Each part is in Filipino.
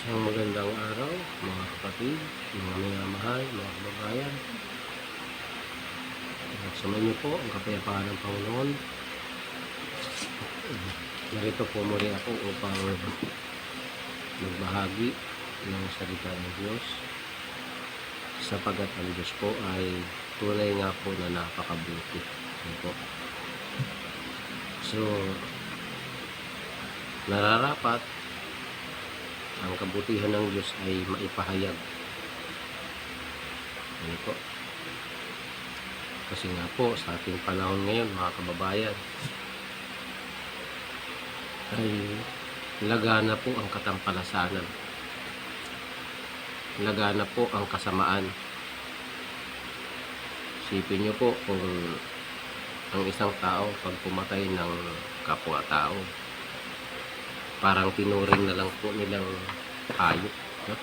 Isang magandang araw, mga kapatid, mga minamahal, mga kababayan. Sumayin niyo po ang kapayapaan ng Panginoon. Narito po muli ako upang magbahagi ng salita ng Diyos, sapagat ang Diyos po ay tunay nga po na napakabuti. Po. So, nararapat ang kabutihan ng Diyos ay maipahayag. Ano po? Kasi nga po, sa ating panahon ngayon, mga kababayan, ay lagana po ang katampalasanan. Lagana po ang kasamaan. Isipin nyo po kung ang isang tao pag pumatay ng kapwa-tao, parang tinuring na lang po nilang hayop. No?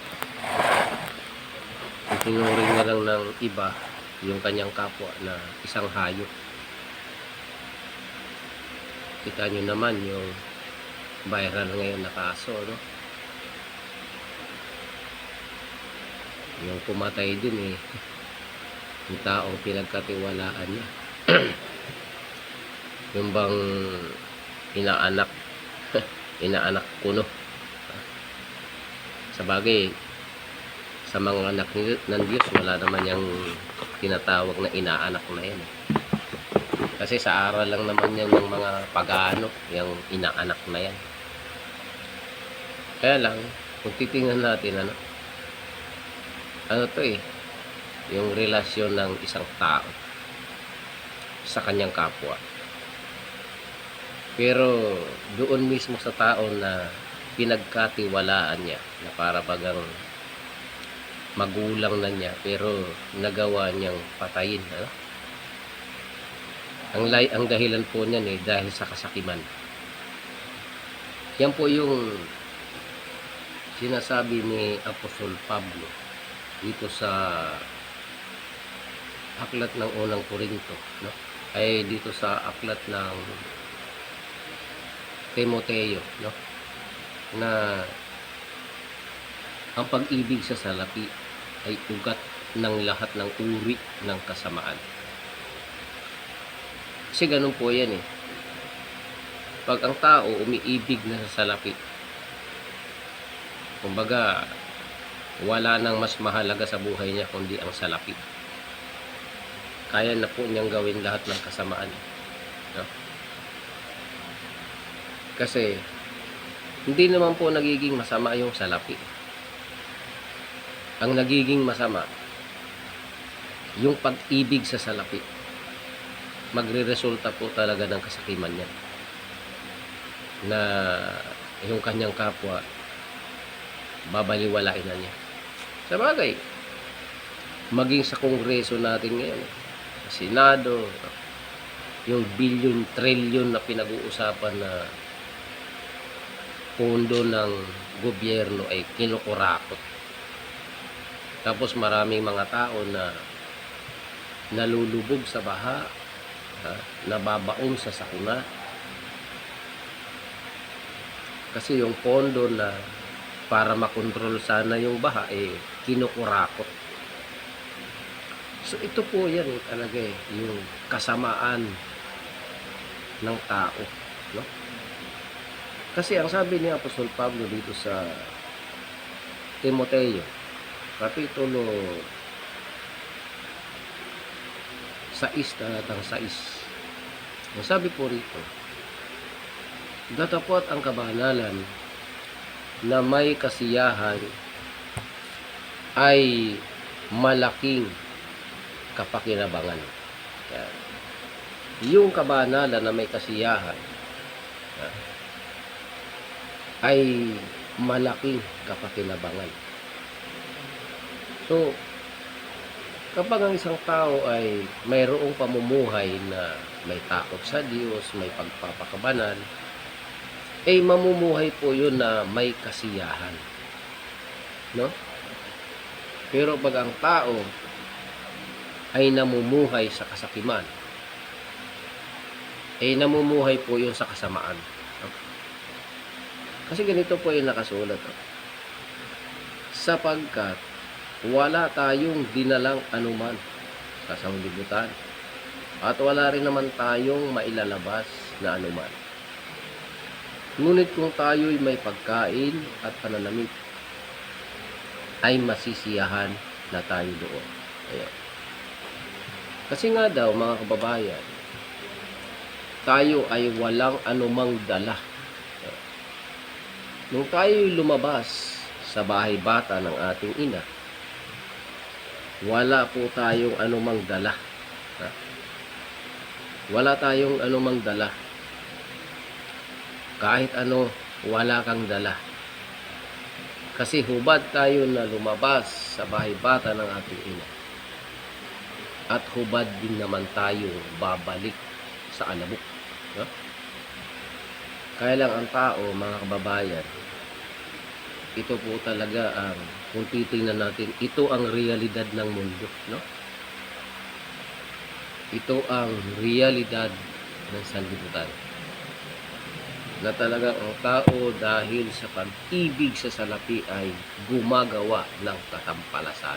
Tinuring na lang ng iba yung kanyang kapwa na isang hayop. Kita nyo naman yung viral ngayon na kaso, no? Yung pumatay din yung taong pinagkatiwalaan niya. Yung bang inaanak ko, no? Sa bagay, sa mga anak ng Diyos, wala naman yung tinatawag na inaanak na yan. Kasi sa aral lang naman yan ng mga pagano, yung inaanak na yan. Kaya lang, kung titingnan natin, ano to yung relasyon ng isang tao sa kanyang kapwa. Pero doon mismo sa tao na pinagkatiwalaan niya, na para bagang magulang na niya, pero nagawa niyang patayin. Ang dahilan po niyan dahil sa kasakiman. Yan po yung sinasabi ni Apostol Pablo dito sa aklat ng unang Korinto, no? Ay dito sa aklat ng Timoteo, no? Na ang pag-ibig sa salapi ay ugat ng lahat ng uri ng kasamaan. Kasi ganun po yan Pag ang tao umiibig na sa salapi, kumbaga wala nang mas mahalaga sa buhay niya kundi ang salapi. Kaya na po niyang gawin lahat ng kasamaan, no? Kasi hindi naman po nagiging masama yung salapi. Ang nagiging masama yung pag-ibig sa salapi. Magre-resulta po talaga ng kasakiman niya, na yung kanyang kapwa babaliwalain na niya. Sa bagay, maging sa kongreso natin ngayon, sa Senado, yung bilyon, trilyon na pinag-uusapan na pondo ng gobyerno ay kinukurakot. Tapos maraming mga tao na nalulubog sa baha, nababaon sa sakuna. Kasi yung pondo na para makontrol sana yung baha kinukurakot. So ito po yan talaga yung kasamaan ng tao, no? Kasi ang sabi ni Apostol Pablo dito sa Timoteo, Kapitulo 6, talatang 6. Ang sabi po rito, datapot ang kabanalan na may kasiyahan ay malaking kapakinabangan. Yan. Yung kabanalan na may kasiyahan ay malaking kapakinabangan. So, kapag ang isang tao ay mayroong pamumuhay na may takot sa Diyos, may pagpapakabanal, mamumuhay po yun na may kasiyahan, no? Pero pag ang tao ay namumuhay sa kasakiman, namumuhay po yun sa kasamaan. Kasi ganito po yung nakasulat. sapagkat wala tayong dinalang anuman sa sanglibutan at wala rin naman tayong mailalabas na anuman. Ngunit kung tayo'y may pagkain at pananamit, ay masisiyahan na tayo doon. Ayan. Kasi nga daw, mga kababayan, tayo ay walang anumang dala. Nung tayo'y lumabas sa bahay bata ng ating ina, wala po tayong anumang dala. Wala tayong anumang dala. Kahit ano, wala kang dala. Kasi hubad tayo na lumabas sa bahay bata ng ating ina. At hubad din naman tayo babalik sa alabok. Kaya lang ang tao, mga kababayan, ito po talaga ang, kung titingnan natin, ito ang realidad ng mundo. No? Ito ang realidad ng sanlibutan. Na talagang ang tao dahil sa pag-ibig sa salapi ay gumagawa ng katampalasan.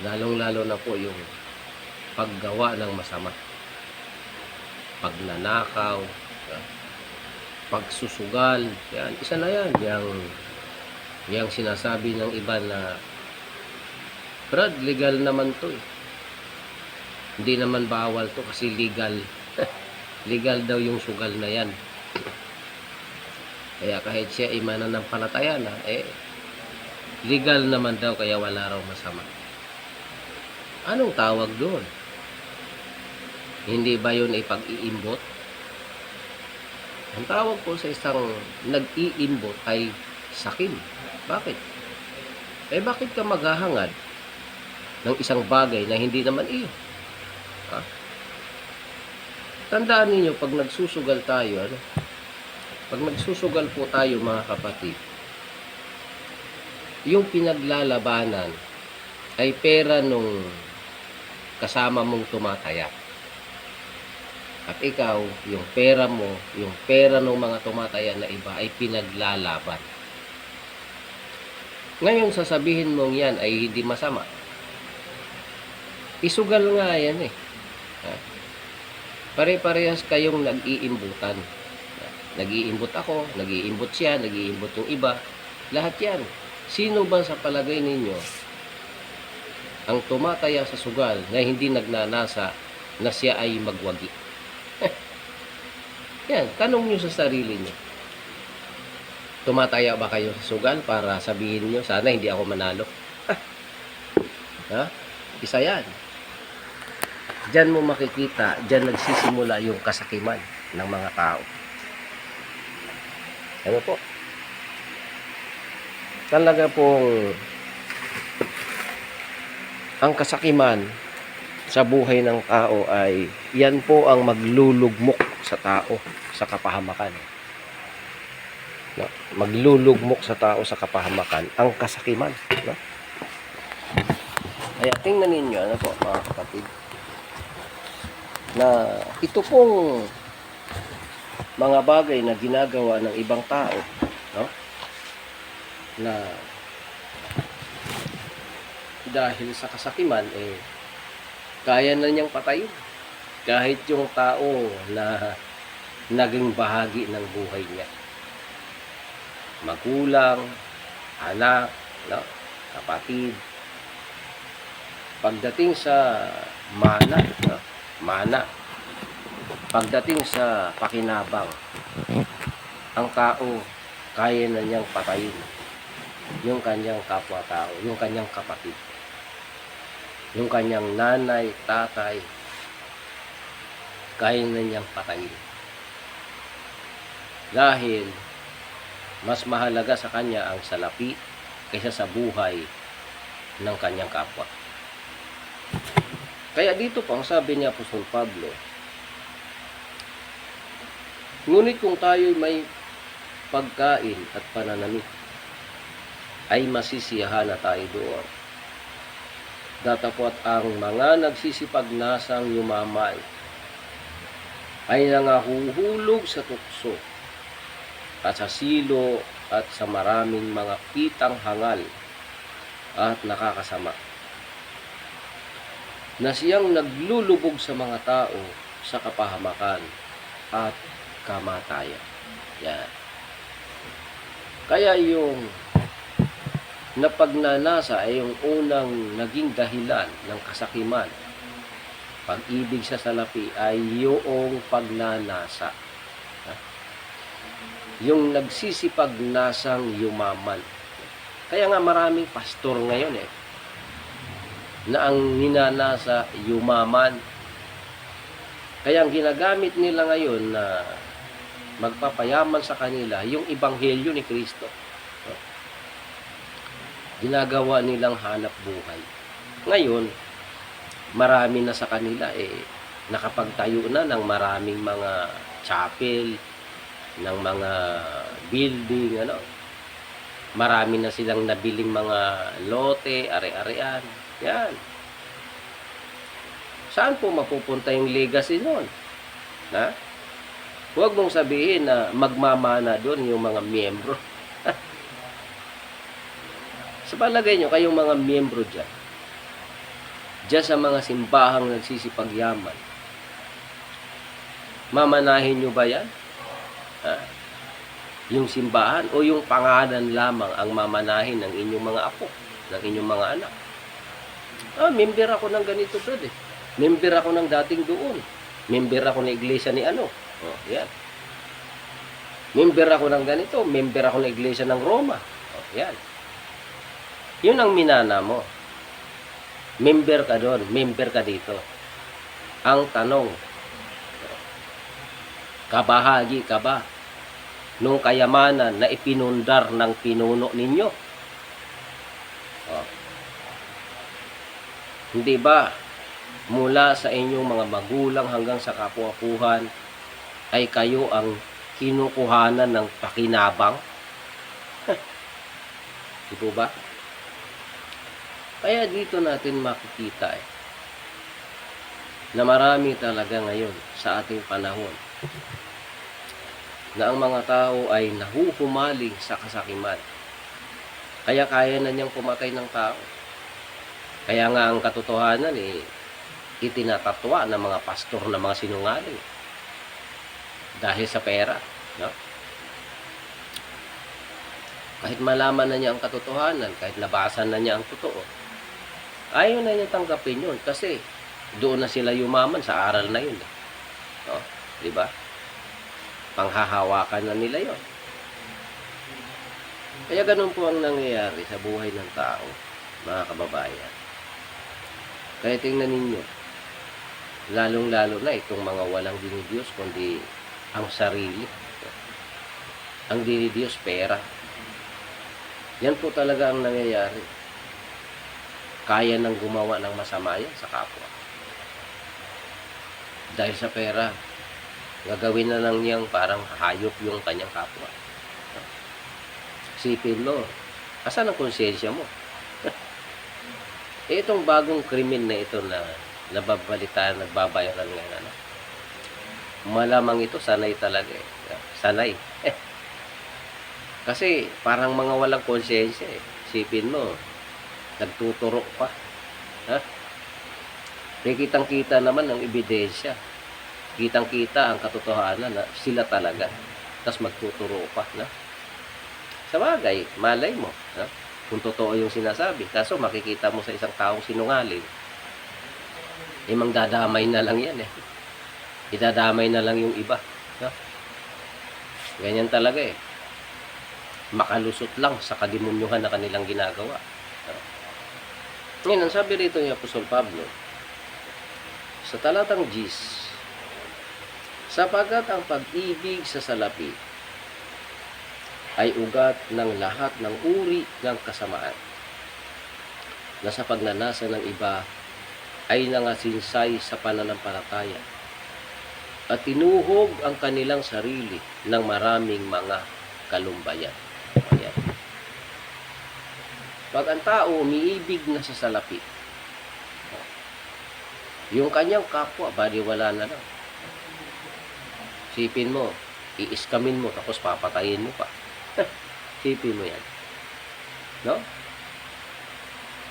Lalong-lalo na po yung paggawa ng masama. Pagnanakaw, pagsusugal, yan, isa na yan. Yang sinasabi ng iba na, Brad, legal naman to eh. Hindi naman bawal to kasi legal. Legal daw yung sugal na yan. Kaya kahit siya ay mananampalataya na, legal naman daw kaya wala raw masama. Anong tawag doon? Hindi ba yun ay pag-iimbot? Ang tawag po sa isang nag-iimbot ay sakim. Bakit? Bakit ka maghahangad ng isang bagay na hindi naman iyo? Tandaan ninyo, pag nagsusugal tayo, pag nagsusugal po tayo mga kapatid, yung pinaglalabanan ay pera nung kasama mong tumataya. At ikaw, yung pera mo, yung pera ng mga tumataya na iba ay pinaglalaban. Ngayon, sasabihin mong yan ay hindi masama. Isugal nga yan eh. Pare-parehas kayong nag-iimbutan. Nag-iimbot ako, nag-iimbot siya, nag-iimbot yung iba. Lahat yan. Sino ba sa palagay ninyo ang tumataya sa sugal na hindi nagnanasa na siya ay magwagi? Yan, tanong nyo sa sarili nyo. Tumataya ba kayo sa sugal para sabihin nyo, sana hindi ako manalo? Isa yan. Diyan mo makikita, diyan nagsisimula yung kasakiman ng mga tao. Ano po? Talaga pong ang kasakiman sa buhay ng tao ay yan po ang maglulugmok sa tao sa kapahamakan. No? Maglulugmok sa tao sa kapahamakan ang kasakiman. No? Kaya tingnan ninyo, ano po mga kapatid, na ito pong mga bagay na ginagawa ng ibang tao, no? Na dahil sa kasakiman, kaya na niyang patayin kahit yung tao na naging bahagi ng buhay niya. Magulang, anak, no? Kapatid. Pagdating sa mana, no? Mana. Pagdating sa pakinabang, ang tao kaya na niyang patayin yung kanyang kapwa-tao, yung kanyang kapatid, yung kanyang nanay, tatay, kaya na niyang patayin. Dahil mas mahalaga sa kanya ang salapi kaysa sa buhay ng kanyang kapwa. Kaya dito po, ang sabi niya Apostol Pablo, ngunit kung tayo may pagkain at pananamit, ay masisiyahan na tayo doon. Datapot ang mga nagsisipagnasang yumamay ay nangahuhulog sa tukso at sa silo at sa maraming mga pitang hangal at nakakasama, na siyang naglulubog sa mga tao sa kapahamakan at kamatayan. Yan. Kaya yung napagnanasa ay yung unang naging dahilan ng kasakiman. Pag-ibig sa salapi ay yung pagnanasa. Yung nagsisipagnasang yumaman. Kaya nga maraming pastor ngayon na ang ninanasa yumaman. Kaya ang ginagamit nila ngayon na magpapayaman sa kanila yung ebanghelyo ni Kristo. Ginagawa nilang hanap buhay. Ngayon, marami na sa kanila nakapagtayo na ng maraming mga chapel, ng mga building, Marami na silang nabiling mga lote, are-arean. Yan. Saan po mapupunta yung legacy nun? Huwag mong sabihin na magmamana doon yung mga miyembro. Sa palagay nyo, kayong mga miyembro dyan sa mga simbahang nagsisipagyaman, mamanahin nyo ba yan? Yung simbahan o yung pangalan lamang ang mamanahin ng inyong mga apo, ng inyong mga anak? Member ako ng ganito doon Member ako ng dating doon. Member ako ng iglesia ni yan. Member ako ng ganito. Member ako ng iglesia ng Roma. Yan. Yun ang minana mo. Member ka doon. Member ka dito. Ang tanong, kabahagi ka ba nung kayamanan na ipinundar ng pinuno ninyo? Hindi ba mula sa inyong mga magulang hanggang sa kapuapuhan ay kayo ang kinukuhanan ng pakinabang? Di po ba? Kaya dito natin makikita na marami talaga ngayon sa ating panahon na ang mga tao ay nahuhumaling sa kasakiman. Kaya kaya na niyang pumatay ng tao. Kaya nga ang katotohanan itinatatwa ng mga pastor na mga sinungaling dahil sa pera. Kahit malaman na niya ang katotohanan, kahit nabasa na niya ang totoo, ayaw na niya tanggapin yun kasi doon na sila yumaman sa aral na yun. Di ba? Panghahawakan na nila yon. Kaya ganun po ang nangyayari sa buhay ng tao, mga kababayan. Kaya tingnan ninyo, lalong-lalo na itong mga walang dinidiyos kundi ang sarili. Ang dinidiyos, pera. Yan po talaga ang nangyayari. Kaya nang gumawa ng masama yan sa kapwa. Dahil sa pera, gagawin na lang niyang parang hayop yung kanyang kapwa. Isipin mo, asan ang konsensya mo? Itong bagong krimen na ito na nababalitaan, nagbabayaran ngayon, malamang ito sanay talaga sanay. Kasi parang mga walang konsensya Isipin mo, nagtuturok pa. Kitang-kita naman ang ebidensya. Kitang-kita ang katotohanan na sila talaga. Tapos magtuturo pa. Sa bagay, malay mo. Kung totoo yung sinasabi. Kaso makikita mo sa isang taong sinungaling, mangdadamay na lang yan Idadamay na lang yung iba. Ganyan talaga Makalusot lang sa kadimunyuhan na kanilang ginagawa. Ngayon, ang sabi rito ni Apostol Pablo, sa talatang 10, sapagkat ang pag-ibig sa salapi ay ugat ng lahat ng uri ng kasamaan, na sa pagnanasa ng iba ay nangasinsay sa pananampalataya at tinuhog ang kanilang sarili ng maraming mga kalumbayan. Ayan. Pag ang tao umiibig na sa salapi, yung kanyang kapwa, baliwala na lang. Sipin mo, iiskamin mo, tapos papatayin mo pa. Isipin mo yan. No?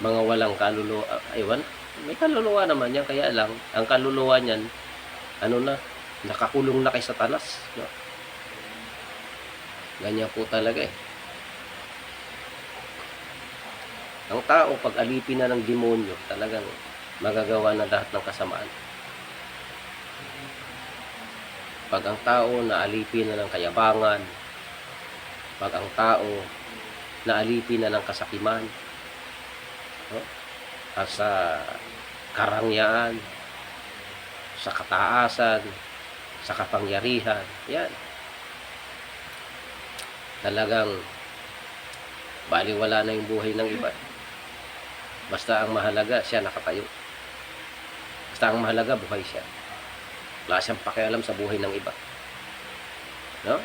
Mga walang kaluluwa. Aywan, may kaluluwa naman yan. Kaya lang, ang kaluluwa niyan, ano na, nakakulong na kay Satanas. No? Ganyan po talaga eh. Ang tao, pag alipin na ng demonyo, talagang magagawa na lahat ng kasamaan. Pag ang tao naalipin na ng kayabangan, pag ang tao naalipin na ng kasakiman, no? At sa karangyaan, sa kataasan, sa kapangyarihan, yan. Talagang baliwala na yung buhay ng iba. Basta ang mahalaga, siya nakatayo. Basta ang mahalaga, buhay siya. Wala siyang pakialam sa buhay ng iba. No?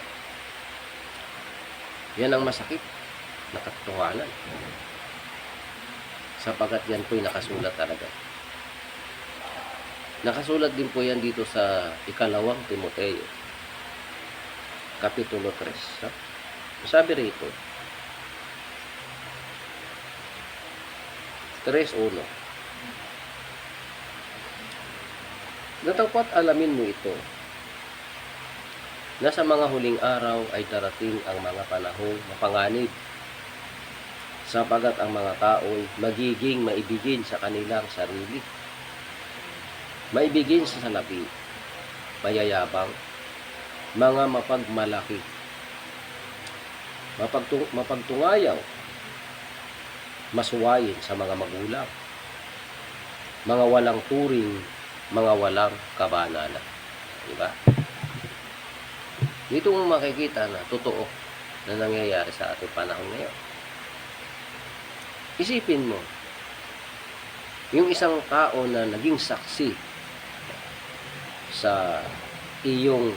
Yan ang masakit na katotohanan. Sapagat yan po'y nakasulat talaga. Nakasulat din po yan dito sa ikalawang Timoteo, Kapitulo 3. No? Sabi rito, 3:1. Dapat alamin mo ito, na sa mga huling araw ay darating ang mga panahong mapanganib, sapagat ang mga tao ay magiging maibigin sa kanilang sarili, maibigin sa salapi, mayayabang, mga mapagmalaki, mapagtungayaw, masuwayin sa mga magulang, mga walang turing, mga walang kabanalan. Diba? Dito mo makikita na totoo na nangyayari sa ating panahon ngayon. Isipin mo, yung isang tao na naging saksi sa iyong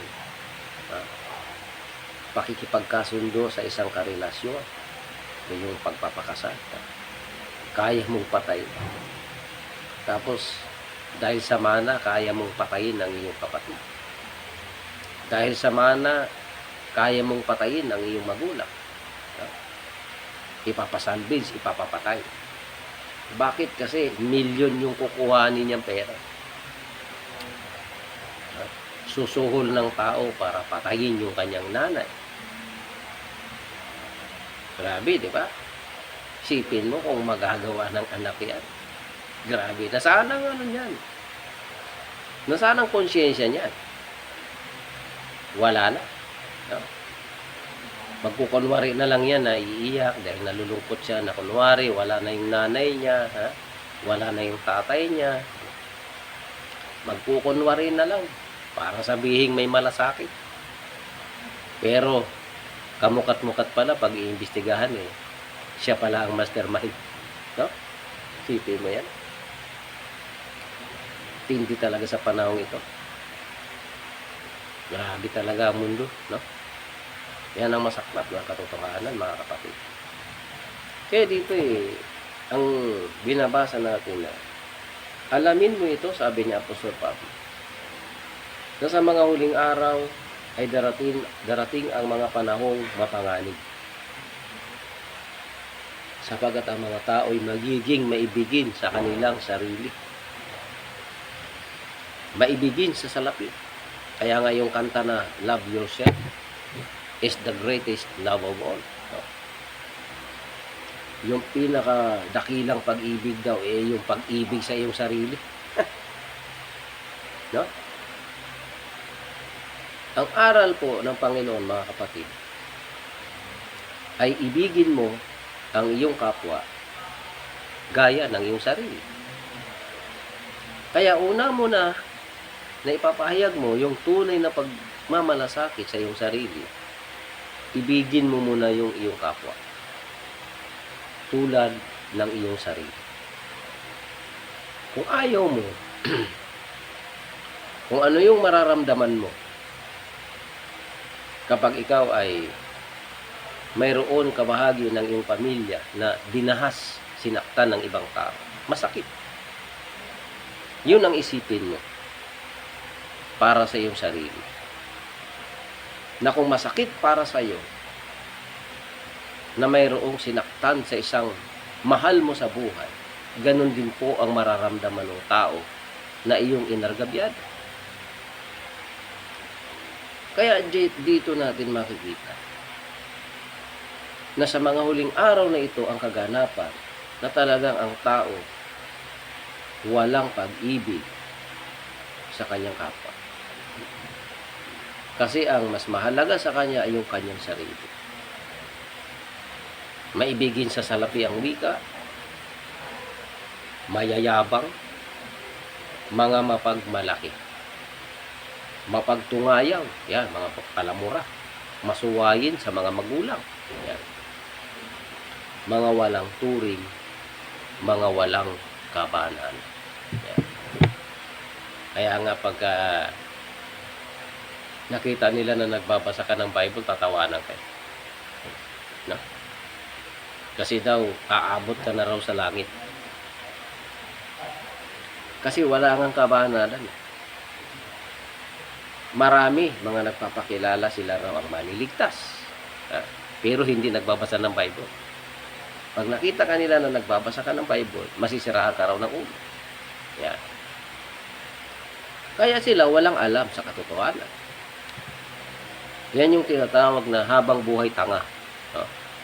pakikipagkasundo sa isang karelasyon, yung pagpapakasal, kaya mong patay. Tapos, dahil sa mana, kaya mong patayin ang iyong kapatid. Dahil sa mana, kaya mong patayin ang iyong magulang. Ipapasalvage, ipapapatay. Bakit? Kasi milyon yung kukuhanin niyang pera. Susuhol ng tao para patayin yung kanyang nanay. Grabe, di ba? Sipin mo kung magagawa ng anak yan. Grabe. Nasaan ang ano niyan? Nasaan ang konsyensya niyan? Wala na. No? Magkukunwari na lang yan na iiyak dahil nalulungkot siya na kunwari wala na yung nanay niya, ha? Wala na yung tatay niya. Magkukunwari na lang para sabihin may malasakit. Pero kamukat-mukat pala pag iimbestigahan siya pala ang mastermind. No? Sipin mo yan. Tindi talaga sa panahon ito. Grabe talaga ang mundo, no? Yan ang masaklap na katotohanan, mga kapatid. Kaya dito ang binabasa natin na alamin mo ito, sabi niya Apostol Pablo, na sa mga huling araw ay darating ang mga panahong mapanganib. Sapagat ang mga tao ay magiging maibigin sa kanilang sarili. Maibigin sa salapi. Kaya nga yung kanta na Love Yourself is the greatest love of all. No? Yung pinakadakilang pag-ibig daw yung pag-ibig sa iyong sarili. No? Ang aral po ng Panginoon, mga kapatid, ay ibigin mo ang iyong kapwa gaya ng iyong sarili. Kaya una mo na ipapahayag mo yung tunay na pagmamalasakit sa iyong sarili. Ibigin mo muna yung iyong kapwa tulad ng iyong sarili. Kung ayaw mo, kung ano yung mararamdaman mo kapag ikaw ay mayroon kabahagi ng iyong pamilya na dinahas, sinaktan ng ibang tao, masakit. Yun ang isipin mo para sa iyong sarili. Na kung masakit para sa iyo, na mayroong sinaktan sa isang mahal mo sa buhay, ganun din po ang mararamdaman ng tao na iyong inargabyado. Kaya dito natin makikita na sa mga huling araw na ito ang kaganapan na talagang ang tao walang pag-ibig sa kanyang kapwa. Kasi ang mas mahalaga sa kanya ay yung kanyang sarili. Maibigin sa salapi ang wika, mayayabang, mga mapagmalaki, mapagtungayaw, yan, mga palamura, masuwayin sa mga magulang, yan, mga walang turing, mga walang kabanan. Yan. Kaya nga pagka nakita nila na nagbabasa ka ng Bible, tatawanan kayo. No? Kasi daw, aabot ka na raw sa langit. Kasi wala ngang kabanalan. Marami, mga nagpapakilala sila raw ang maniligtas. Pero hindi nagbabasa ng Bible. Pag nakita kanila na nagbabasa ka ng Bible, masisiraan ka raw ng ulo. Yan. Kaya sila walang alam sa katotohanan. Yan yung tinatawag na habang buhay tanga.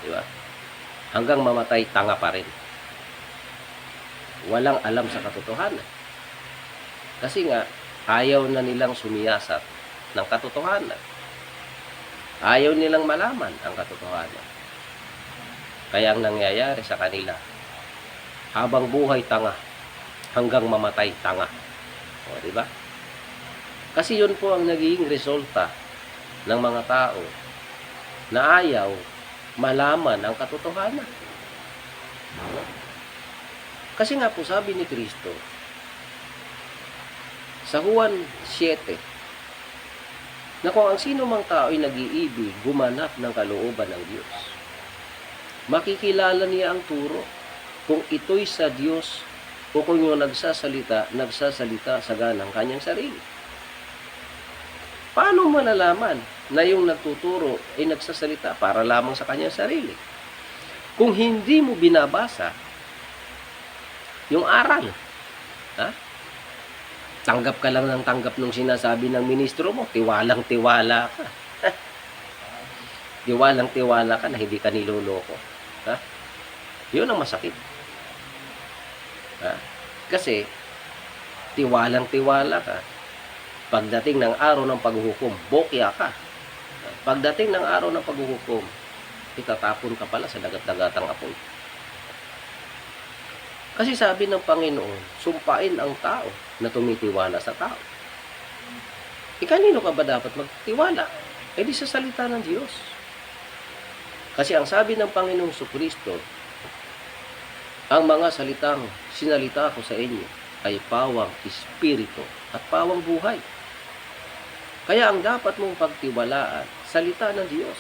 Di ba? Hanggang mamatay tanga pa rin. Walang alam sa katotohanan. Kasi nga, ayaw na nilang sumiyasat ng katotohanan. Ayaw nilang malaman ang katotohanan. Kaya ang nangyayari sa kanila, habang buhay tanga, hanggang mamatay tanga. O, di ba? Kasi yun po ang naging resulta ng mga tao na ayaw malaman ang katotohanan. Kasi nga po sabi ni Kristo sa Juan 7 na kung ang sino mang tao ay nag-iibig, gumanap ng kalooban ng Diyos, makikilala niya ang turo kung ito'y sa Diyos o kung yung nagsasalita sa ganang kanyang sarili. Paano malalaman na yung nagtuturo ay nagsasalita para lamang sa kanyang sarili? Kung hindi mo binabasa yung aral, tanggap ka lang ng tanggap nung sinasabi ng ministro mo, tiwalang-tiwala ka. Tiwalang-tiwala ka na hindi ka niloloko. Yun ang masakit. Kasi, tiwalang-tiwala ka. Pagdating ng araw ng paghuhukom, bokya ka. Pagdating ng araw ng paghuhukom, itatapon ka pala sa dagat-dagatang apoy. Kasi sabi ng Panginoon, sumpain ang tao na tumitiwala sa tao. Kanino ka ba dapat magtiwala? Di sa salita ng Diyos. Kasi ang sabi ng Panginoong Jesucristo, ang mga salitang sinalita ko sa inyo ay pawang espiritu at pawang buhay. Kaya ang dapat mong pagtiwalaan, salita ng Diyos.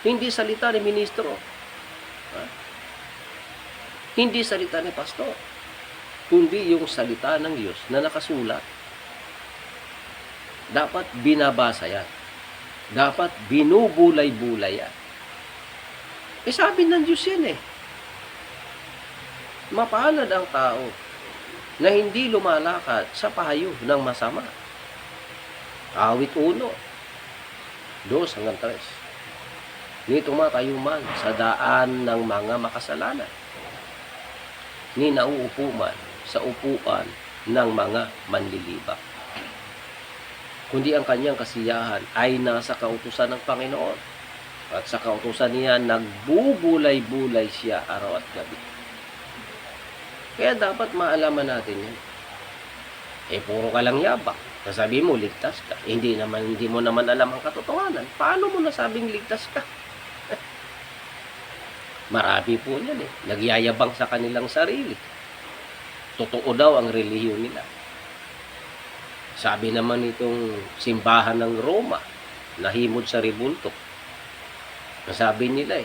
Hindi salita ni ministro. Hindi salita ni pastor. Kundi yung salita ng Diyos na nakasulat. Dapat binabasa yan. Dapat binubulay-bulay yan. Sabi ng Diyos yan Mapalad ang tao na hindi lumalakad sa pahayo ng masama. Awit 1, 2-3. Ni tumatayo man sa daan ng mga makasalanan, ni nauupo man sa upuan ng mga manlilibak. Kundi ang kanyang kasiyahan ay nasa kautusan ng Panginoon. At sa kautusan niya, nagbubulay-bulay siya araw at gabi. Kaya dapat maalaman natin yan. Puro ka lang yabak. Sasabi mo, ligtas ka. Hindi mo naman alam ang katotohanan. Paano mo nasabing ligtas ka? Marami po yan Nagyayabang sa kanilang sarili. Totoo daw ang relihiyon nila. Sabi naman itong simbahan ng Roma, nahimod sa ribulto. Sabi nila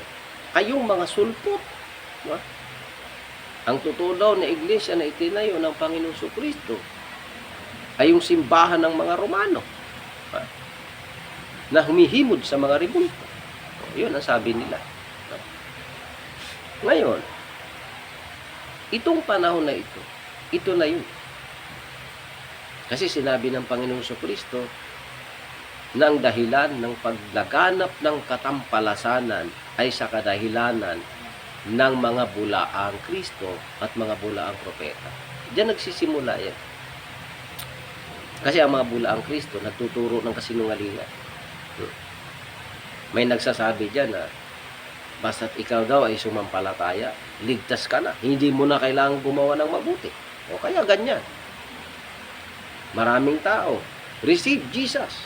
kayong mga sulpot. Ang totoo daw na iglesia na itinayo ng Panginoong Jesucristo ay yung simbahan ng mga Romano na humihimod sa mga ribulto. Yun ang sabi nila. Ngayon, itong panahon na ito na yun. Kasi sinabi ng Panginoong Kristo na ang dahilan ng paglaganap ng katampalasanan ay sa kadahilanan ng mga bulaang Kristo at mga bulaang propeta. Diyan nagsisimula yan. Kasi ang mga bulaang Kristo nagtuturo ng kasinungalingan. May nagsasabi dyan na basta't ikaw daw ay sumampalataya, ligtas ka na. Hindi mo na kailangan gumawa ng mabuti. O kaya ganyan. Maraming tao, receive Jesus.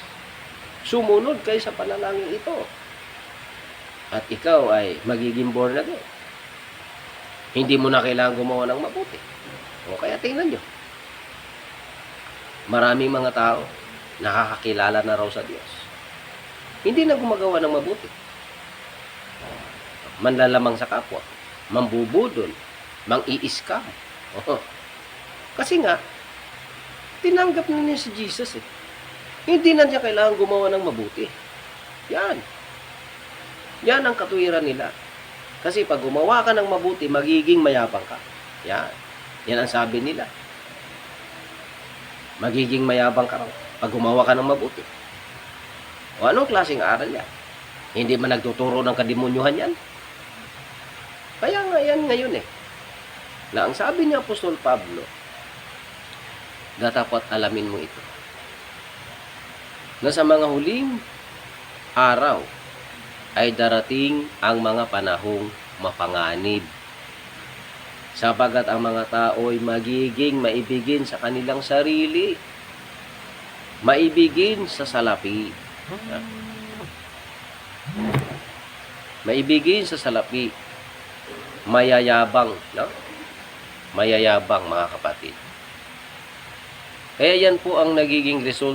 Sumunod kayo sa panalangin ito. At ikaw ay magiging born again. Hindi mo na kailangan gumawa ng mabuti. O kaya tingnan nyo. Maraming mga tao nakakakilala na raw sa Diyos. Hindi na gumagawa ng mabuti. Manlalamang sa kapwa, mambubudol, mang-i-scam. Kasi nga, tinanggap na niya si Jesus eh. Hindi na niya kailangan gumawa ng mabuti. Yan. Yan ang katuwiran nila. Kasi pag gumawa ka ng mabuti, magiging mayabang ka. Yan. Yan ang sabi nila. Magiging mayabang ka raw pag gumawa ka ng mabuti. O anong klaseng aral yan? Hindi man nagtuturo ng kademonyuhan yan? Kaya nga yan ngayon eh. Na ang sabi ni Apostol Pablo, dapat alamin mo ito. Na sa mga huling araw ay darating ang mga panahong mapanganib. Sapagat ang mga tao ay magiging maibigin sa kanilang sarili. Maibigin sa salapi. Maibigin sa salapi. Mayayabang, no? Mayayabang, mga kapatid. Kaya yan po ang nagiging result